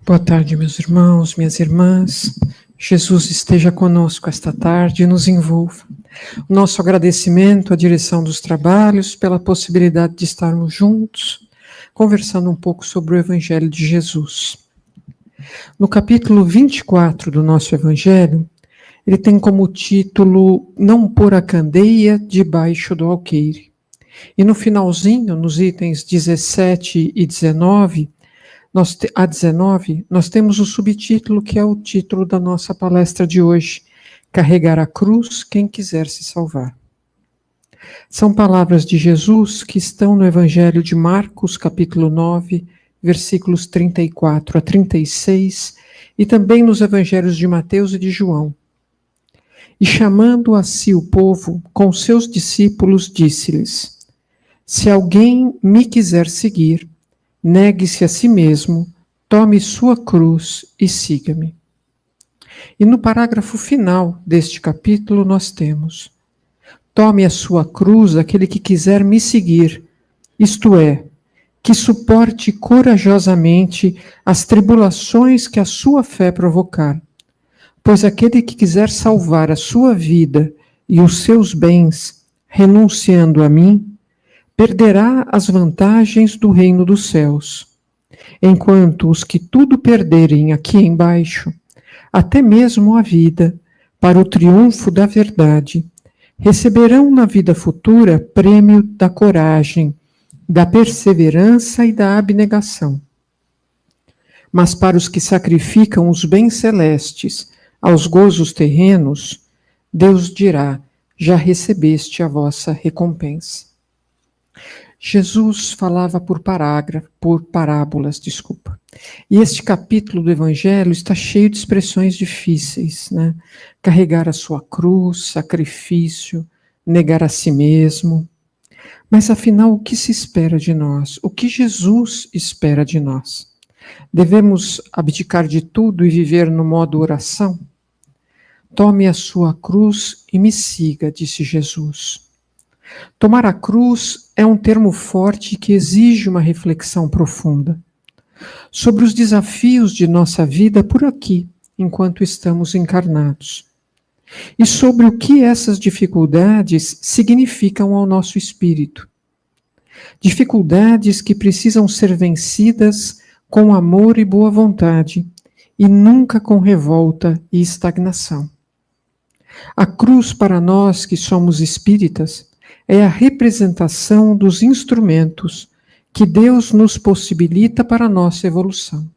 Boa tarde, meus irmãos, minhas irmãs. Jesus esteja conosco esta tarde e nos envolva. O nosso agradecimento à direção dos trabalhos pela possibilidade de estarmos juntos, conversando um pouco sobre o Evangelho de Jesus. No capítulo 24 do nosso Evangelho, ele tem como título Não pôr a candeia debaixo do alqueire. E no finalzinho, nos itens 17 e 19, nós temos o subtítulo que é o título da nossa palestra de hoje, Carregar a cruz, quem quiser se salvar. São palavras de Jesus que estão no Evangelho de Marcos, capítulo 9, versículos 34 a 36, e também nos Evangelhos de Mateus e de João. E chamando a si o povo, com seus discípulos, disse-lhes: Se alguém me quiser seguir, negue-se a si mesmo, tome sua cruz e siga-me. E no parágrafo final deste capítulo nós temos: tome a sua cruz aquele que quiser me seguir, isto é, que suporte corajosamente as tribulações que a sua fé provocar, pois aquele que quiser salvar a sua vida e os seus bens, renunciando a mim, perderá as vantagens do reino dos céus, enquanto os que tudo perderem aqui embaixo, até mesmo a vida, para o triunfo da verdade, receberão na vida futura prêmio da coragem, da perseverança e da abnegação. Mas para os que sacrificam os bens celestes aos gozos terrenos, Deus dirá: já recebeste a vossa recompensa. Jesus falava por parábolas. E este capítulo do Evangelho está cheio de expressões difíceis, né? Carregar a sua cruz, sacrifício, negar a si mesmo. Mas afinal, o que se espera de nós? O que Jesus espera de nós? Devemos abdicar de tudo e viver no modo oração? Tome a sua cruz e me siga, disse Jesus. Tomar a cruz é um termo forte que exige uma reflexão profunda sobre os desafios de nossa vida por aqui, enquanto estamos encarnados, e sobre o que essas dificuldades significam ao nosso espírito. Dificuldades que precisam ser vencidas com amor e boa vontade, e nunca com revolta e estagnação. A cruz, para nós que somos espíritas, é a representação dos instrumentos que Deus nos possibilita para a nossa evolução.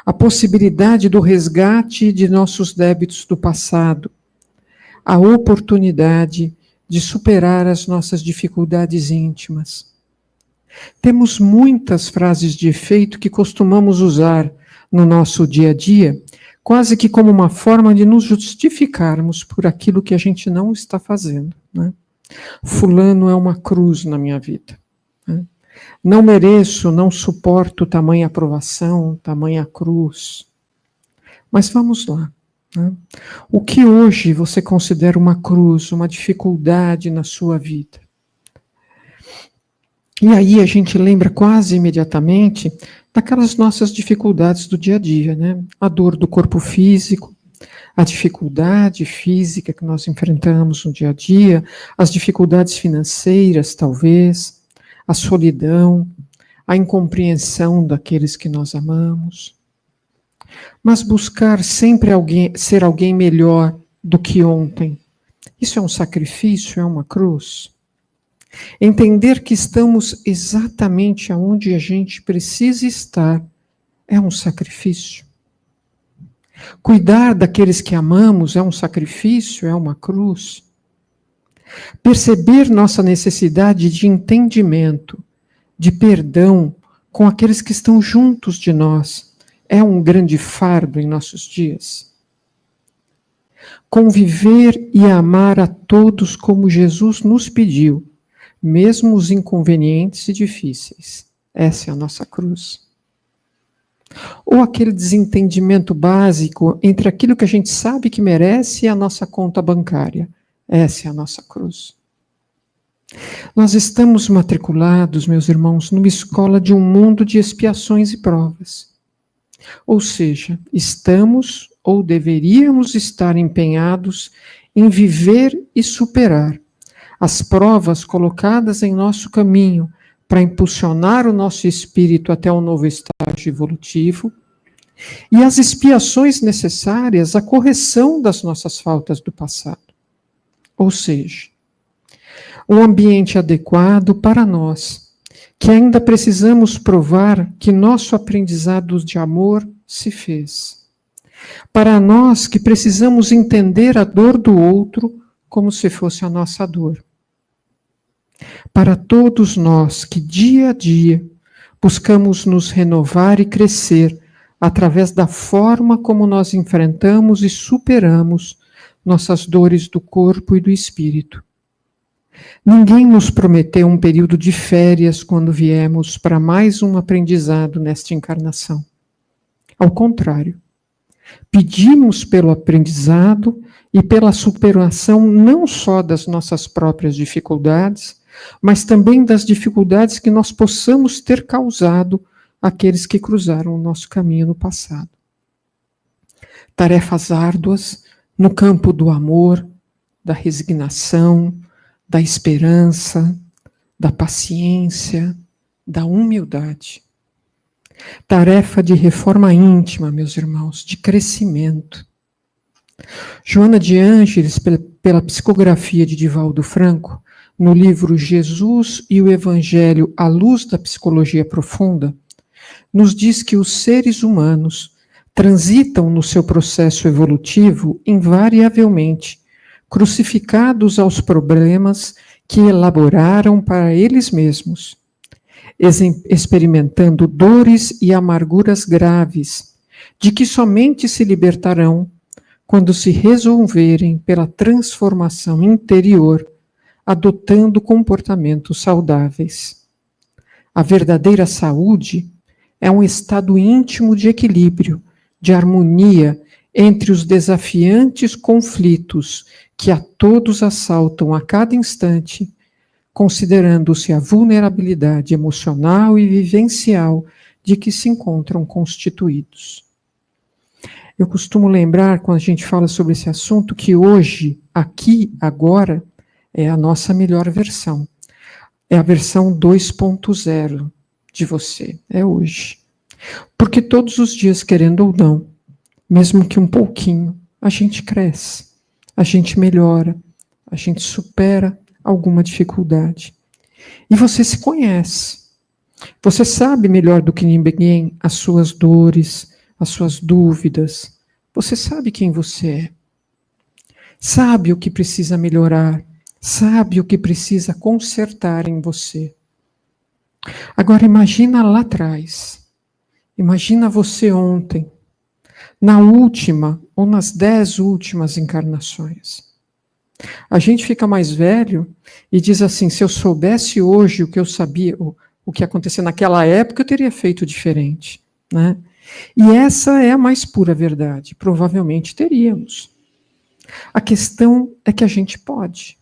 A possibilidade do resgate de nossos débitos do passado, a oportunidade de superar as nossas dificuldades íntimas. Temos muitas frases de efeito que costumamos usar no nosso dia a dia, quase que como uma forma de nos justificarmos por aquilo que a gente não está fazendo, né? Fulano é uma cruz na minha vida, né? Não mereço, não suporto tamanha aprovação, tamanha cruz. Mas vamos lá, né? O que hoje você considera uma cruz, uma dificuldade na sua vida? E aí a gente lembra quase imediatamente daquelas nossas dificuldades do dia a dia, né? A dor do corpo físico, a dificuldade física que nós enfrentamos no dia a dia, as dificuldades financeiras, talvez, a solidão, a incompreensão daqueles que nós amamos. Mas buscar sempre ser alguém melhor do que ontem, isso é um sacrifício, é uma cruz? Entender que estamos exatamente onde a gente precisa estar é um sacrifício. Cuidar daqueles que amamos é um sacrifício, é uma cruz. Perceber nossa necessidade de entendimento, de perdão com aqueles que estão juntos de nós, é um grande fardo em nossos dias. Conviver e amar a todos como Jesus nos pediu, mesmo os inconvenientes e difíceis. Essa é a nossa cruz. Ou aquele desentendimento básico entre aquilo que a gente sabe que merece e a nossa conta bancária. Essa é a nossa cruz. Nós estamos matriculados, meus irmãos, numa escola de um mundo de expiações e provas. Ou seja, estamos ou deveríamos estar empenhados em viver e superar as provas colocadas em nosso caminho para impulsionar o nosso espírito até um novo estágio evolutivo, e as expiações necessárias à correção das nossas faltas do passado. Ou seja, o ambiente adequado para nós, que ainda precisamos provar que nosso aprendizado de amor se fez. Para nós que precisamos entender a dor do outro como se fosse a nossa dor. Para todos nós que dia a dia buscamos nos renovar e crescer através da forma como nós enfrentamos e superamos nossas dores do corpo e do espírito. Ninguém nos prometeu um período de férias quando viemos para mais um aprendizado nesta encarnação. Ao contrário, pedimos pelo aprendizado e pela superação não só das nossas próprias dificuldades, mas também das dificuldades que nós possamos ter causado àqueles que cruzaram o nosso caminho no passado. Tarefas árduas no campo do amor, da resignação, da esperança, da paciência, da humildade. Tarefa de reforma íntima, meus irmãos, de crescimento. Joana de Ângeles, pela psicografia de Divaldo Franco, no livro Jesus e o Evangelho à Luz da Psicologia Profunda, nos diz que os seres humanos transitam no seu processo evolutivo invariavelmente, crucificados aos problemas que elaboraram para eles mesmos, experimentando dores e amarguras graves, de que somente se libertarão quando se resolverem pela transformação interior, adotando comportamentos saudáveis. A verdadeira saúde é um estado íntimo de equilíbrio, de harmonia entre os desafiantes conflitos que a todos assaltam a cada instante, considerando-se a vulnerabilidade emocional e vivencial de que se encontram constituídos. Eu costumo lembrar, quando a gente fala sobre esse assunto, que hoje, aqui, agora, é a nossa melhor versão. É a versão 2.0 de você, é hoje. Porque todos os dias, querendo ou não, mesmo que um pouquinho, a gente cresce, a gente melhora, a gente supera alguma dificuldade. E você se conhece. Você sabe melhor do que ninguém as suas dores, as suas dúvidas. Você sabe quem você é. Sabe o que precisa melhorar. Sabe o que precisa consertar em você. Agora imagina lá atrás. Imagina você ontem, na última ou nas 10 últimas encarnações. A gente fica mais velho e diz assim, se eu soubesse hoje o que eu sabia, o que aconteceu naquela época, eu teria feito diferente, né? E essa é a mais pura verdade, provavelmente teríamos. A questão é que a gente pode.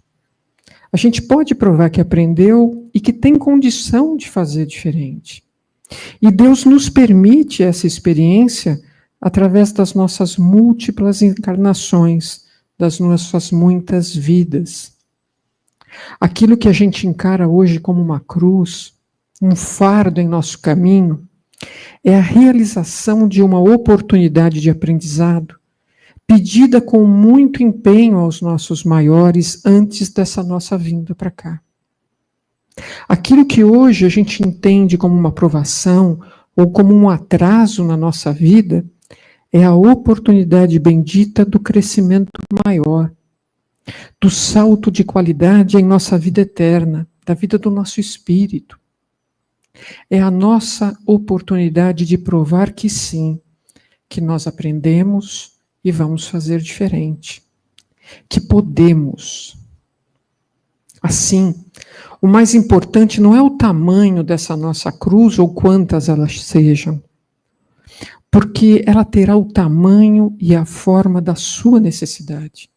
A gente pode provar que aprendeu e que tem condição de fazer diferente. E Deus nos permite essa experiência através das nossas múltiplas encarnações, das nossas muitas vidas. Aquilo que a gente encara hoje como uma cruz, um fardo em nosso caminho, é a realização de uma oportunidade de aprendizado, pedida com muito empenho aos nossos maiores antes dessa nossa vinda para cá. Aquilo que hoje a gente entende como uma provação ou como um atraso na nossa vida, é a oportunidade bendita do crescimento maior, do salto de qualidade em nossa vida eterna, da vida do nosso espírito. É a nossa oportunidade de provar que sim, que nós aprendemos e vamos fazer diferente, que podemos. Assim, o mais importante não é o tamanho dessa nossa cruz ou quantas elas sejam, porque ela terá o tamanho e a forma da sua necessidade,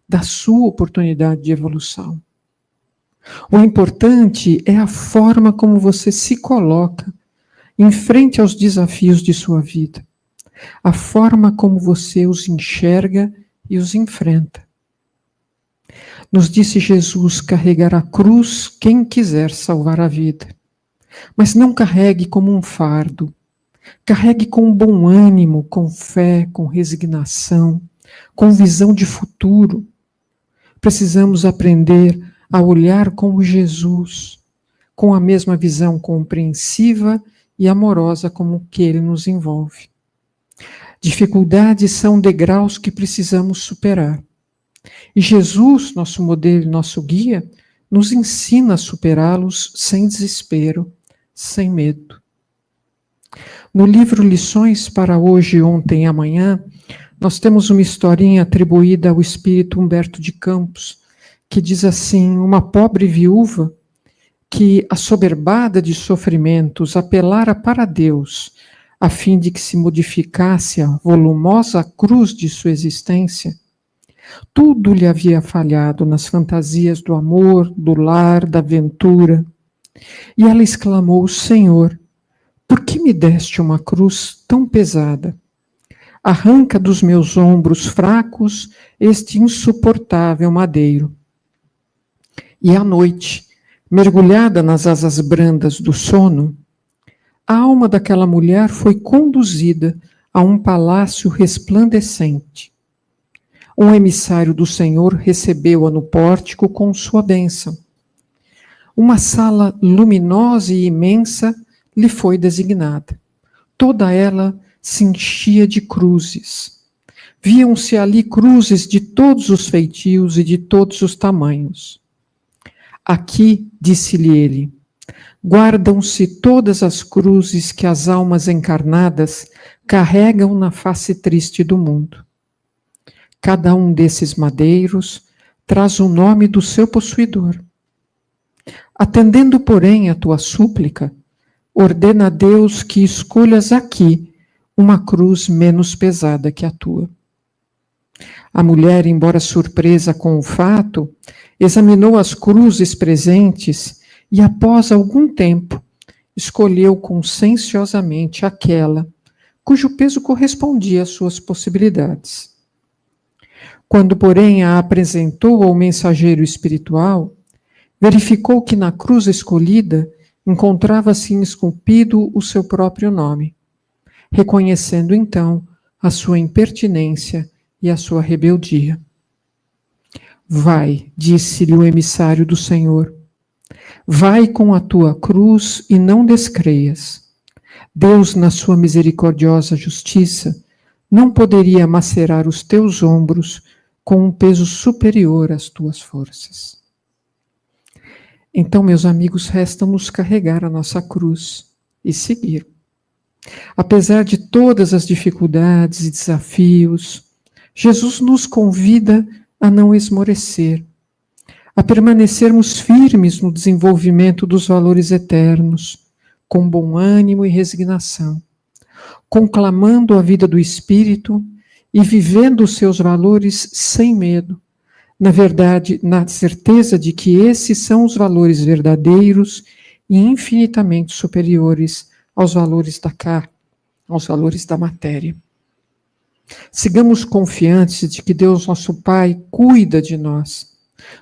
da sua oportunidade de evolução. O importante é a forma como você se coloca em frente aos desafios de sua vida, a forma como você os enxerga e os enfrenta. Nos disse Jesus: carregar a cruz quem quiser salvar a vida. Mas não carregue como um fardo. Carregue com bom ânimo, com fé, com resignação, com visão de futuro. Precisamos aprender a olhar como Jesus, com a mesma visão compreensiva e amorosa como que ele nos envolve. Dificuldades são degraus que precisamos superar. E Jesus, nosso modelo, nosso guia, nos ensina a superá-los sem desespero, sem medo. No livro Lições para Hoje, Ontem e Amanhã, nós temos uma historinha atribuída ao espírito Humberto de Campos, que diz assim: uma pobre viúva que, assoberbada de sofrimentos, apelara para Deus, a fim de que se modificasse a volumosa cruz de sua existência, tudo lhe havia falhado nas fantasias do amor, do lar, da aventura. E ela exclamou: Senhor, por que me deste uma cruz tão pesada? Arranca dos meus ombros fracos este insuportável madeiro. E à noite, mergulhada nas asas brandas do sono, a alma daquela mulher foi conduzida a um palácio resplandecente. Um emissário do Senhor recebeu-a no pórtico com sua bênção. Uma sala luminosa e imensa lhe foi designada. Toda ela se enchia de cruzes. Viam-se ali cruzes de todos os feitios e de todos os tamanhos. Aqui, disse-lhe ele, guardam-se todas as cruzes que as almas encarnadas carregam na face triste do mundo. Cada um desses madeiros traz o nome do seu possuidor. Atendendo, porém, a tua súplica, ordena a Deus que escolhas aqui uma cruz menos pesada que a tua. A mulher, embora surpresa com o fato, examinou as cruzes presentes e, após algum tempo, escolheu conscienciosamente aquela cujo peso correspondia às suas possibilidades. Quando, porém, a apresentou ao mensageiro espiritual, verificou que na cruz escolhida encontrava-se esculpido o seu próprio nome, reconhecendo então a sua impertinência e a sua rebeldia. Vai, disse-lhe o emissário do Senhor, vai com a tua cruz e não descreias. Deus, na sua misericordiosa justiça, não poderia macerar os teus ombros com um peso superior às tuas forças. Então, meus amigos, resta-nos carregar a nossa cruz e seguir. Apesar de todas as dificuldades e desafios, Jesus nos convida a não esmorecer, a permanecermos firmes no desenvolvimento dos valores eternos, com bom ânimo e resignação, conclamando a vida do Espírito e vivendo os seus valores sem medo, na verdade, na certeza de que esses são os valores verdadeiros e infinitamente superiores aos valores da carne, aos valores da matéria. Sigamos confiantes de que Deus, nosso Pai, cuida de nós,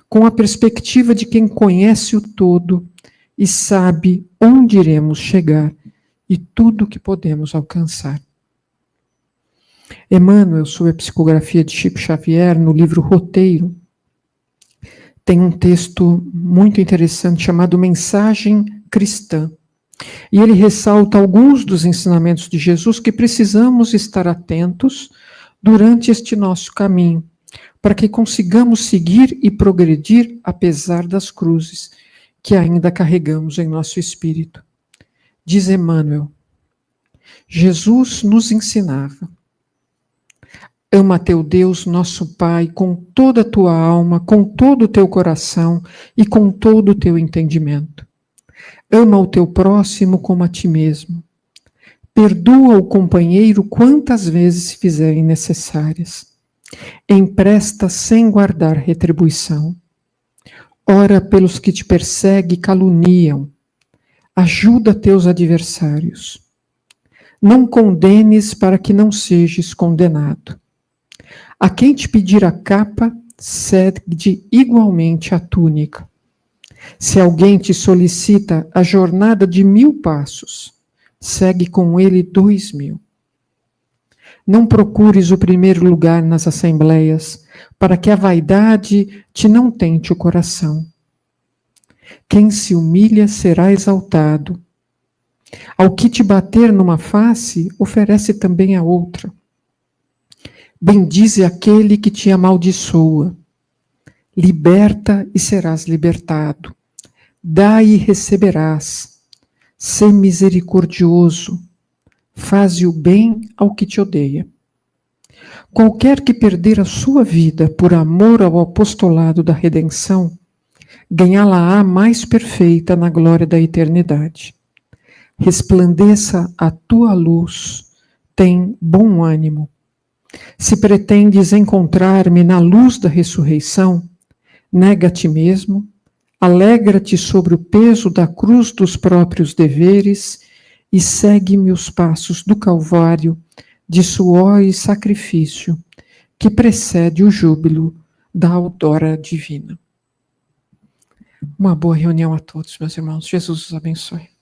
com a perspectiva de quem conhece o todo e sabe onde iremos chegar e tudo o que podemos alcançar. Emmanuel, sob a psicografia de Chico Xavier, no livro Roteiro, tem um texto muito interessante chamado Mensagem Cristã. E ele ressalta alguns dos ensinamentos de Jesus que precisamos estar atentos durante este nosso caminho, para que consigamos seguir e progredir apesar das cruzes que ainda carregamos em nosso espírito. Diz Emmanuel, Jesus nos ensinava: ama teu Deus, nosso Pai, com toda a tua alma, com todo o teu coração e com todo o teu entendimento. Ama o teu próximo como a ti mesmo. Perdoa o companheiro quantas vezes se fizerem necessárias. Empresta sem guardar retribuição. Ora pelos que te perseguem e caluniam. Ajuda teus adversários. Não condenes para que não sejas condenado. A quem te pedir a capa, cede igualmente a túnica. Se alguém te solicita a jornada de 1000 passos, segue com ele 2000. Não procures o primeiro lugar nas assembleias, para que a vaidade te não tente o coração. Quem se humilha será exaltado. Ao que te bater numa face, oferece também a outra. Bendize aquele que te amaldiçoa. Liberta e serás libertado. Dá e receberás. Sê misericordioso. Faze o bem ao que te odeia. Qualquer que perder a sua vida por amor ao apostolado da redenção, ganhá-la-á mais perfeita na glória da eternidade. Resplandeça a tua luz, tem bom ânimo. Se pretendes encontrar-me na luz da ressurreição, nega a ti mesmo, alegra-te sobre o peso da cruz dos próprios deveres e segue-me os passos do Calvário de suor e sacrifício que precede o júbilo da aurora divina. Uma boa reunião a todos, meus irmãos. Jesus os abençoe.